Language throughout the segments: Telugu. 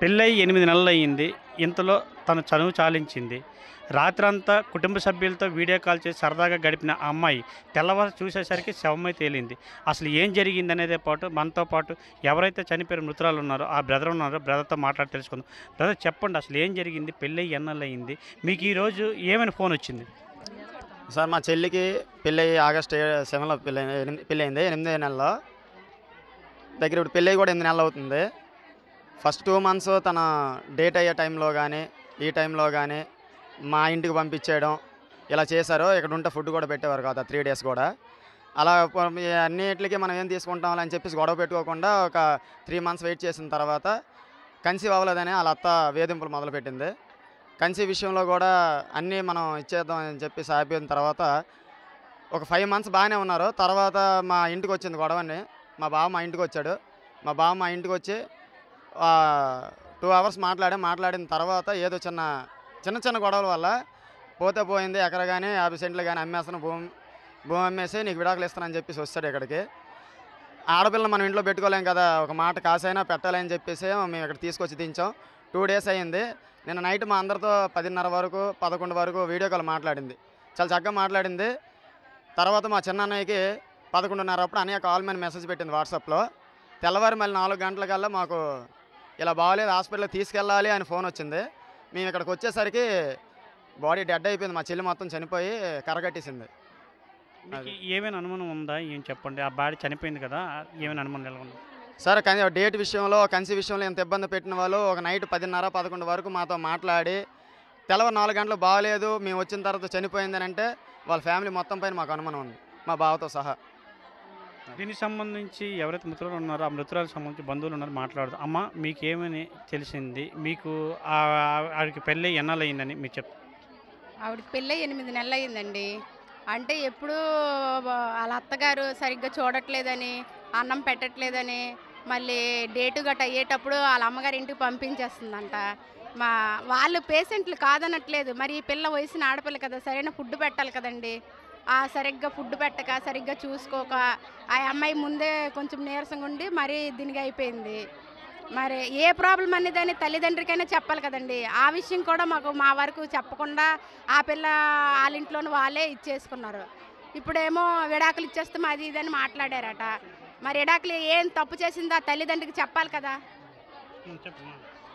పెళ్ళై 8 నెలలయ్యింది. ఇంతలో తను చనువు చాలించింది. రాత్రంతా కుటుంబ సభ్యులతో వీడియో కాల్ చేసి సరదాగా గడిపిన ఆ అమ్మాయి తెల్లవారు చూసేసరికి శవమై తేలింది. అసలు ఏం జరిగిందనేదే పాటు మనతో పాటు ఎవరైతే చనిపోయిన మృతురాలు ఉన్నారో ఆ బ్రదర్ ఉన్నారో బ్రదర్‌తో మాట్లాడి తెలుసుకుందాం. బ్రదర్ చెప్పండి అసలు ఏం జరిగింది? పెళ్ళయి ఎన్నాళ్ళయింది? మీకు ఈరోజు ఏమైనా ఫోనొచ్చింది? సార్ మా చెల్లికి పెళ్ళయి ఆగస్ట్ 7లో పెళ్ళయింది 8 నెలల్లో. దగ్గర ఇప్పుడు పెళ్ళయి కూడా 8 నెలలు అవుతుంది. ఫస్ట్ 2 మంత్స్ తన డేట్ అయ్యే టైంలో కానీ ఈ టైంలో కానీ మా ఇంటికి పంపించేయడం ఇలా చేశారు. ఇక్కడ ఉంటే ఫుడ్ కూడా పెట్టేవారు కాదు 3 డేస్ కూడా. అలా అన్నిటికీ మనం ఏం తీసుకుంటాం అని చెప్పేసి గొడవ పెట్టుకోకుండా ఒక 3 మంత్స్ వెయిట్ చేసిన తర్వాత కన్సీవ్ అవ్వలేదని వాళ్ళ అత్త వేధింపులు మొదలుపెట్టింది. కన్సీవ్ విషయంలో కూడా అన్నీ మనం ఇచ్చేద్దాం అని చెప్పేసి ఆపిన తర్వాత ఒక 5 మంత్స్ బాగానే ఉన్నారు. తర్వాత మా ఇంటికి వచ్చింది గొడవని. మా బావ మా ఇంటికి వచ్చాడు. మా బావ మా ఇంటికి వచ్చి 2 అవర్స్ మాట్లాడిన తర్వాత ఏదో చిన్న గొడవల వల్ల పోతే పోయింది ఎకర కానీ 50 సెంట్లు కానీ అమ్మేస్తాను భూమి అమ్మేసి నీకు విడాకులు ఇస్తానని చెప్పేసి వస్తాడు ఇక్కడికి. ఆడపిల్లని మనం ఇంట్లో పెట్టుకోలేం కదా, ఒక మాట కాసైనా పెట్టాలని చెప్పేసి మేము ఇక్కడ తీసుకొచ్చి దించాం. 2 డేస్ అయ్యింది. నిన్న నైట్ మా అందరితో 10:30 వరకు 11 వరకు వీడియో కాల్ మాట్లాడింది. చాలా చక్కగా మాట్లాడింది. తర్వాత మా చిన్నన్నయ్యకి 11:30 అప్పుడు అన్నయ్య కాల్ మీద మెసేజ్ పెట్టింది వాట్సాప్లో. తెల్లవారి మళ్ళీ 4 గంటలకల్లా మాకు ఇలా బాగోలేదు హాస్పిటల్కి తీసుకెళ్ళాలి అని ఫోన్ వచ్చింది. మేము ఇక్కడికి వచ్చేసరికి బాడీ డెడ్ అయిపోయింది. మా చెల్లి మొత్తం చనిపోయి కరగట్టేసింది. మీకు ఏమైనా అనుమానం ఉందా? ఏం చెప్పండి. ఆ బాడీ చనిపోయింది కదా, ఏమైనా అనుమానం ఎలా ఉంది? సార్ డేట్ విషయంలో కన్సీవ్ విషయంలో ఎంత ఇబ్బంది పెట్టిన వాళ్ళు ఒక నైట్ 10:30 11 వరకు మాతో మాట్లాడి తెల్లవారు 4 గంటలు బాగలేదు మేము వచ్చిన తర్వాత చనిపోయిందని అంటే వాళ్ళ ఫ్యామిలీ మొత్తం పైన మాకు అనుమానం ఉంది, మా బావతో సహా. దీనికి సంబంధించి ఎవరైతే మృతురాలు ఉన్నారో ఆ మృతురాలకు సంబంధించి బంధువులు ఉన్నారో మాట్లాడదు. అమ్మ మీకు ఏమని తెలిసింది? మీకు ఆవిడకి పెళ్ళి ఎన్నాళ్ళయిందని మీరు చెప్తారు? ఆవిడకి పెళ్ళి 8 నెలలు అయిందండి. అంటే ఎప్పుడూ వాళ్ళ అత్తగారు సరిగ్గా చూడట్లేదని, అన్నం పెట్టట్లేదని, మళ్ళీ డేటు గట్ట అయ్యేటప్పుడు వాళ్ళ అమ్మగారి ఇంటికి పంపించేస్తుందంట. వాళ్ళు పేషెంట్లు కాదనట్లేదు, మరి ఈ పిల్ల వయసున ఆడపిల్ల కదా, సరైన ఫుడ్ పెట్టాలి కదండి. సరిగ్గా ఫుడ్ పెట్టక సరిగ్గా చూసుకోక ఆ అమ్మాయి ముందే కొంచెం నీరసంగా ఉండి మరీ దీనిగా అయిపోయింది. మరి ఏ ప్రాబ్లం అనేదని తల్లిదండ్రికైనా చెప్పాలి కదండి. ఆ విషయం కూడా మా వరకు చెప్పకుండా ఆ పిల్ల వాళ్ళ ఇంట్లోని వాళ్ళే ఇచ్చేసుకున్నారు. ఇప్పుడేమో విడాకులు ఇచ్చేస్తాం అది ఇదని మాట్లాడారట. మరి విడాకులు ఏం తప్పు చేసిందా తల్లిదండ్రికి చెప్పాలి కదా.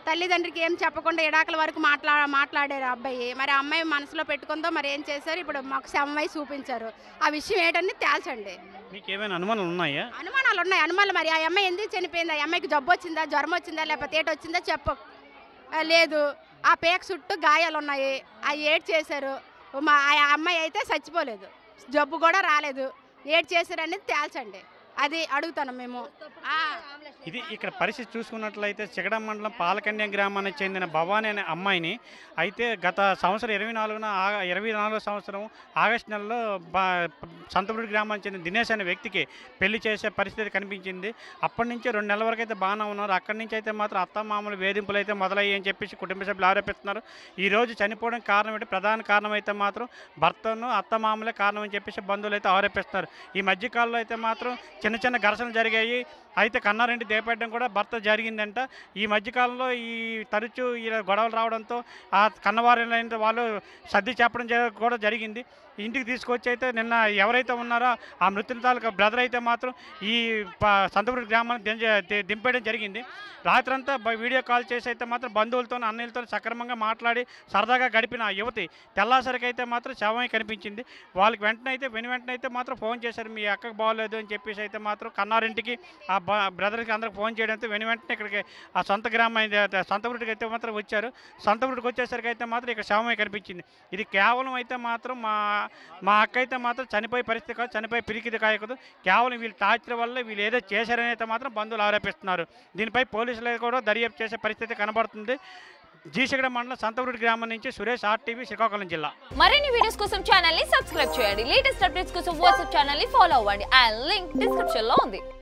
తల్లిదండ్రికి ఏం చెప్పకుండా విడాకుల వరకు మాట్లాడారు అబ్బాయి. మరి ఆ అమ్మాయి మనసులో పెట్టుకుందో మరి ఏం చేశారు, ఇప్పుడు మాకు శవమై చూపించారు. ఆ విషయం ఏంటని తేల్చండి. మీకు ఏమైనా అనుమానాలు ఉన్నాయా? అనుమానాలు ఉన్నాయి. అనుమానాలు మరి ఆ అమ్మాయి ఎందుకు చనిపోయింది, ఆ అమ్మాయికి జబ్బు వచ్చిందా, జ్వరం వచ్చిందా, లేకపోతే ఏటి వచ్చిందా చెప్ప లేదు. ఆ పేక చుట్టూ గాయాలు ఉన్నాయి, ఆ ఏడ్ చేశారు. ఆ అమ్మాయి అయితే చచ్చిపోలేదు, జబ్బు కూడా రాలేదు. ఏడ్ చేశారు అనేది తేల్చండి, అది అడుగుతాను మేము. ఇది ఇక్కడ పరిస్థితి చూసుకున్నట్లయితే చిగడ మండలం పాలకన్య గ్రామానికి చెందిన భవానీ అనే అమ్మాయిని అయితే గత సంవత్సరం 24 సంవత్సరం ఆగస్టు నెలలో సంతపూడి గ్రామానికి చెందిన దినేష్ అనే వ్యక్తికి పెళ్లి చేసే పరిస్థితి కనిపించింది. అప్పటి నుంచి 2 నెలల వరకు అయితే బాగానే ఉన్నారు. అక్కడి నుంచి అయితే మాత్రం అత్తమామూలు వేధింపులు అయితే మొదలయ్యాయి అని చెప్పేసి కుటుంబ సభ్యులు ఆరోపిస్తున్నారు. ఈరోజు చనిపోవడానికి కారణం ఏంటి? ప్రధాన కారణం అయితే మాత్రం భర్తను అత్తమామలే కారణం అని చెప్పేసి బంధువులు అయితే ఆరోపిస్తున్నారు. ఈ మధ్యకాలంలో అయితే మాత్రం చిన్న ఘర్షణలు జరిగాయి. అయితే కన్నారెడ్డి దేపెట్టడం కూడా భర్త జరిగిందంట. ఈ మధ్యకాలంలో తరచూ ఇలా గొడవలు రావడంతో ఆ కన్నవారైన వాళ్ళు సర్ది చెప్పడం కూడా జరిగింది. ఇంటికి తీసుకొచ్చి అయితే నిన్న ఎవరైతే ఉన్నారో ఆ మృతుల తాలూకా బ్రదర్ అయితే మాత్రం ఈ సంతపూడి గ్రామాన్ని దింపేయడం జరిగింది. రాత్రంతా వీడియో కాల్ చేసి అయితే మాత్రం బంధువులతో అన్నయ్యలతో సక్రమంగా మాట్లాడి సరదాగా గడిపిన ఆ యువతి తెల్లాసరికి అయితే మాత్రం శవమై కనిపించింది. వాళ్ళకి వెంటనే అయితే మాత్రం ఫోన్ చేశారు, మీ అక్కకు బాగోలేదు అని చెప్పేసి అయితే మాత్రం కన్నారింటికి ఆ బ్రదర్కి అందరికి ఫోన్ చేయడంతో వెంటనే ఇక్కడికి ఆ సొంత గ్రామం సంతపూడికి అయితే మాత్రం వచ్చారు. సంతపూడికి వచ్చేసరికి అయితే మాత్రం ఇక్కడ శవమై కనిపించింది. ఇది కేవలం అయితే మాత్రం మా అక్క అయితే మాత్రం చనిపోయే పరిస్థితి కాదు, చనిపోయే పిరికిది కాయకూడదు. కేవలం వీళ్ళు టార్చర్ వల్ల వీళ్ళు ఏదో చేశారని అయితే మాత్రం బంధువులు ఆరోపిస్తున్నారు. దీనిపై పోలీసులు కూడా దర్యాప్తు చేసే పరిస్థితి కనబడుతుంది. జీసిగడ మండలం సంతపూడి గ్రామం నుంచి సురేష్, RTV, శ్రీకాకుళం జిల్లా. మరిన్ని వీడియోస్ కోసం ఛానల్ ని సబ్స్క్రైబ్ చేయండి. లేటెస్ట్ అప్డేట్స్ కోసం వాట్సాప్ ఛానల్ ని ఫాలో అవ్వండి. ఆ లింక్ డిస్క్రిప్షన్ లో ఉంది.